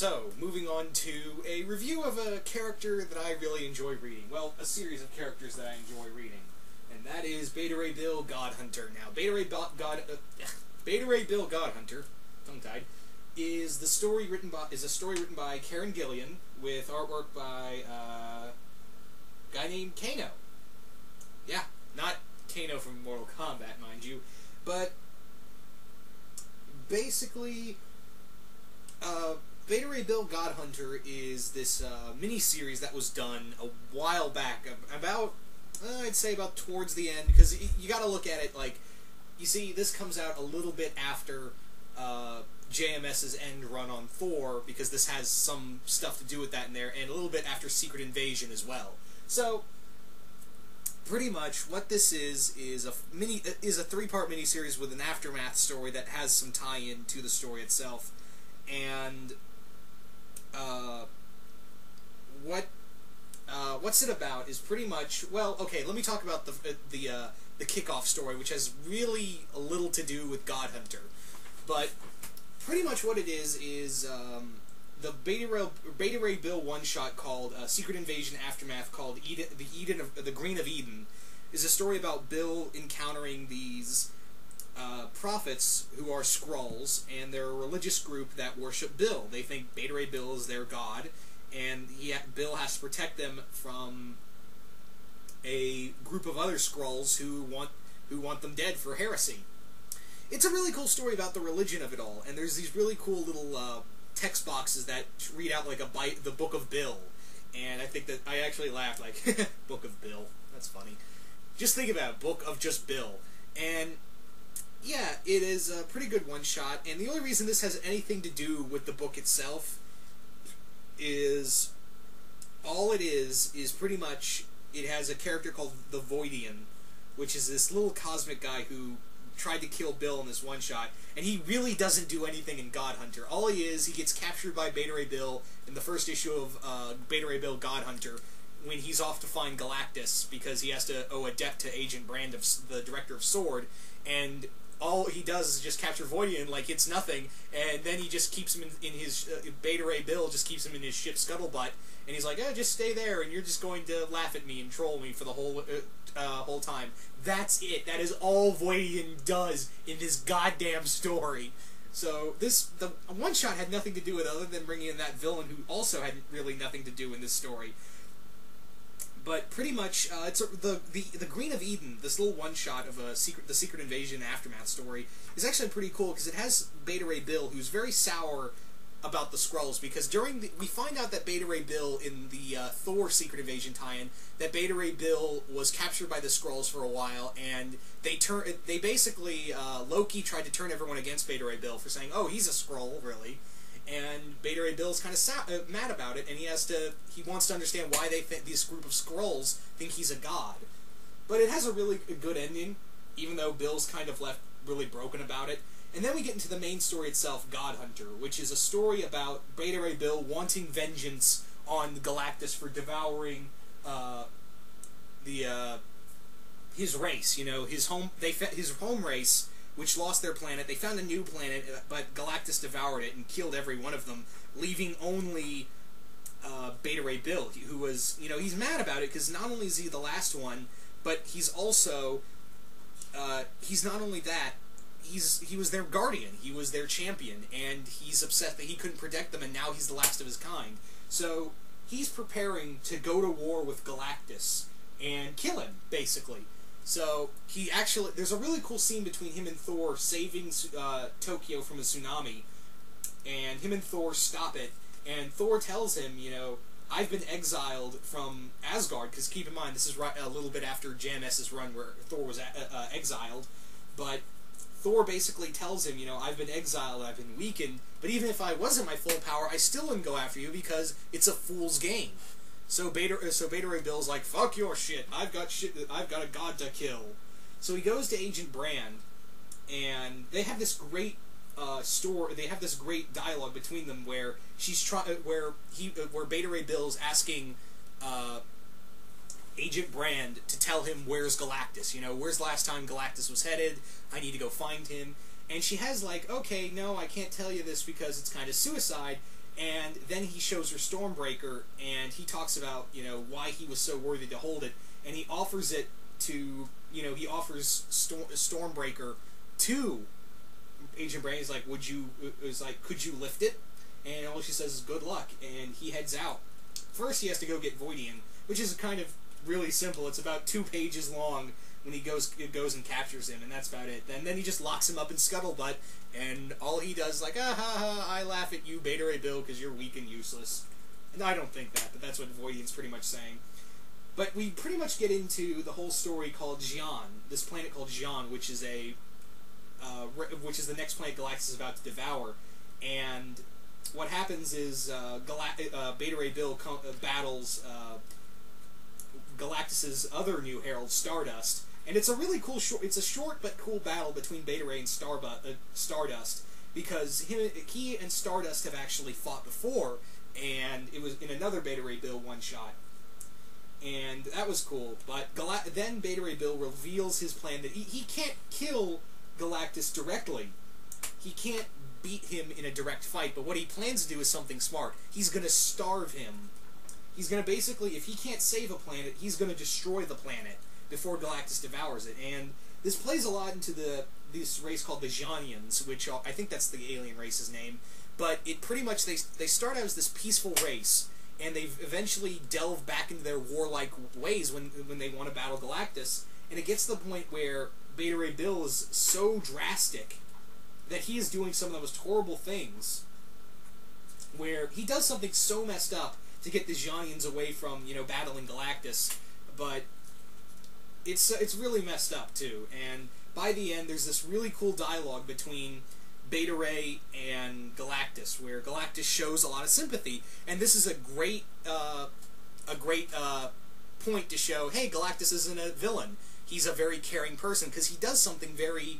So, moving on to a review of a character that I really enjoy reading. Well, a series of characters that I enjoy reading. And that is Beta Ray Bill Godhunter. Now, Beta Ray Bill Godhunter, tongue-tied, is a story written by Karen Gillian with artwork by a guy named Kano. Yeah, not Kano from Mortal Kombat, mind you, but basically, Beta Ray Bill Godhunter is this mini-series that was done a while back, about, I'd say about towards the end, because you gotta look at it like, you see, this comes out a little bit after JMS's end run on Thor, because this has some stuff to do with that in there, and a little bit after Secret Invasion as well. So, pretty much what this is a three-part miniseries with an aftermath story that has some tie-in to the story itself, and what's it about is pretty much, well, okay, let me talk about the kickoff story, which has really a little to do with Godhunter, but pretty much what it is the Beta Ray Bill one-shot called Secret Invasion Aftermath, called the Green of Eden, is a story about Bill encountering these prophets who are Skrulls, and they're a religious group that worship Bill. They think Beta Ray Bill is their god, and Bill has to protect them from a group of other Skrulls who want them dead for heresy. It's a really cool story about the religion of it all, and there's these really cool little text boxes that read out like the Book of Bill, and I think that I actually laughed like, Book of Bill, that's funny. Just think about it, Book of just Bill. And yeah, it is a pretty good one-shot, and the only reason this has anything to do with the book itself is, all it is pretty much, it has a character called the Voidian, which is this little cosmic guy who tried to kill Bill in this one-shot, and he really doesn't do anything in Godhunter. All he gets captured by Beta Ray Bill in the first issue of Beta Ray Bill Godhunter, when he's off to find Galactus, because he has to owe a debt to Agent Brand, the director of S.W.O.R.D., and all he does is just capture Voidian like it's nothing, and then he just keeps him in his, Beta Ray Bill just keeps him in his ship's scuttlebutt, and he's like, oh, just stay there, and you're just going to laugh at me and troll me for the whole time. That's it. That is all Voidian does in this goddamn story. So, the one-shot had nothing to do with other than bringing in that villain who also had really nothing to do in this story. But pretty much, it's the Green of Eden, this little one-shot of the Secret Invasion Aftermath story, is actually pretty cool, because it has Beta Ray Bill, who's very sour about the Skrulls, because we find out that Beta Ray Bill, in the Thor Secret Invasion tie-in, that Beta Ray Bill was captured by the Skrulls for a while, and they basically, Loki tried to turn everyone against Beta Ray Bill for saying, oh, he's a Skrull, really. And Beta Ray Bill's kind of mad about it, and he wants to understand why this group of Skrulls think he's a god. But it has a really good ending, even though Bill's kind of left really broken about it. And then we get into the main story itself, Godhunter, which is a story about Beta Ray Bill wanting vengeance on Galactus for devouring his race. You know, his home race, which lost their planet. They found a new planet, but Galactus devoured it and killed every one of them, leaving only Beta Ray Bill, who was, you know, he's mad about it, because not only is he the last one, but he's also, he's not only that, he was their guardian, he was their champion, and he's upset that he couldn't protect them, and now he's the last of his kind. So, he's preparing to go to war with Galactus and kill him, basically. So, there's a really cool scene between him and Thor saving Tokyo from a tsunami, and him and Thor stop it, and Thor tells him, you know, I've been exiled from Asgard, because keep in mind, this is a little bit after JMS's run where Thor was exiled, but Thor basically tells him, you know, I've been exiled, I've been weakened, but even if I wasn't my full power, I still wouldn't go after you, because it's a fool's game. So Beta Ray Bill's like, fuck your shit, I've got a god to kill. So he goes to Agent Brand, and they have this great they have this great dialogue between them where where Beta Ray Bill's asking Agent Brand to tell him where's Galactus. You know, where's the last time Galactus was headed? I need to go find him. And she has like, okay, no, I can't tell you this because it's kind of suicide. And then he shows her Stormbreaker, and he talks about, you know, why he was so worthy to hold it, and he offers it to, you know, he offers Stormbreaker to Agent Brain. He's like, could you lift it? And all she says is, good luck, and he heads out. First, he has to go get Voidian, which is kind of really simple. It's about 2 pages long when he goes and captures him, and that's about it. And then he just locks him up in Scuttlebutt, and all he does is like, ah ha ha, I laugh at you, Beta Ray Bill, because you're weak and useless. And I don't think that, but that's what Voidian's pretty much saying. But we pretty much get into the whole story called Xi'an, this planet called Xi'an, which is the next planet Galactus is about to devour. And what happens is Beta Ray Bill battles Galactus's other new herald, Stardust, and it's a really cool it's a short but cool battle between Beta Ray and Stardust, because he and Stardust have actually fought before, and it was in another Beta Ray Bill one-shot. And that was cool, but then Beta Ray Bill reveals his plan that he can't kill Galactus directly. He can't beat him in a direct fight, but what he plans to do is something smart. He's going to starve him. He's going to basically, if he can't save a planet, he's going to destroy the planet before Galactus devours it. And this plays a lot into this race called the Xi'anians, which I think that's the alien race's name. But it pretty much, they start out as this peaceful race, and they eventually delve back into their warlike ways when they want to battle Galactus. And it gets to the point where Beta Ray Bill is so drastic that he is doing some of the most horrible things, where he does something so messed up to get the Xi'anians away from, you know, battling Galactus, but it's really messed up too. And by the end, there's this really cool dialogue between Beta Ray and Galactus, where Galactus shows a lot of sympathy, and this is a great point to show, hey, Galactus isn't a villain. He's a very caring person, because he does something very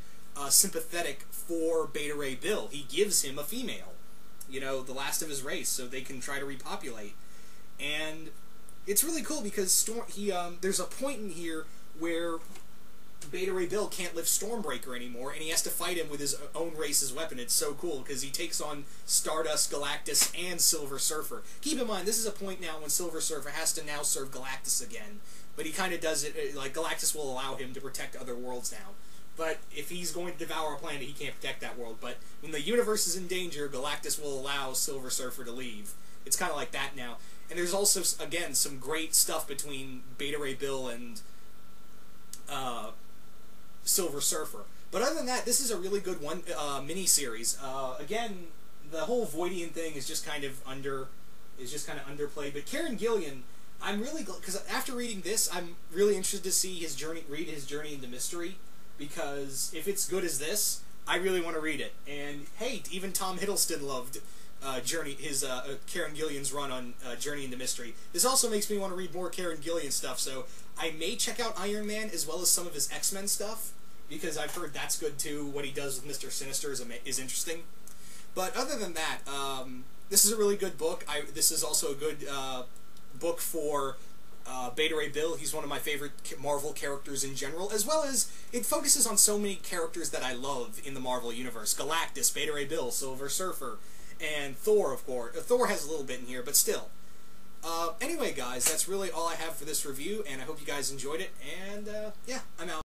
sympathetic for Beta Ray Bill. He gives him a female, you know, the last of his race, so they can try to repopulate. And it's really cool because there's a point in here where Beta Ray Bill can't lift Stormbreaker anymore, and he has to fight him with his own race's weapon. It's so cool, because he takes on Stardust, Galactus, and Silver Surfer. Keep in mind, this is a point now when Silver Surfer has to now serve Galactus again, but he kind of does it, like, Galactus will allow him to protect other worlds now. But if he's going to devour a planet, he can't protect that world. But when the universe is in danger, Galactus will allow Silver Surfer to leave. It's kind of like that now. And there's also, again, some great stuff between Beta Ray Bill and Silver Surfer. But other than that, this is a really good mini-series. Again, the whole Voidian thing is just kind of underplayed. But Kieran Gillen, I'm really glad, because after reading this, I'm really interested to see read his journey into mystery. Because if it's good as this, I really want to read it. And hey, even Tom Hiddleston loved Kieran Gillen's run on Journey into Mystery. This also makes me want to read more Kieran Gillen stuff, so I may check out Iron Man as well as some of his X-Men stuff, because I've heard that's good too. What he does with Mr. Sinister is interesting. But other than that, this is a really good book. This is also a good book for Beta Ray Bill. He's one of my favorite Marvel characters in general, as well as it focuses on so many characters that I love in the Marvel Universe. Galactus, Beta Ray Bill, Silver Surfer, and Thor, of course. Thor has a little bit in here, but still. Anyway, guys, that's really all I have for this review, and I hope you guys enjoyed it, and yeah, I'm out.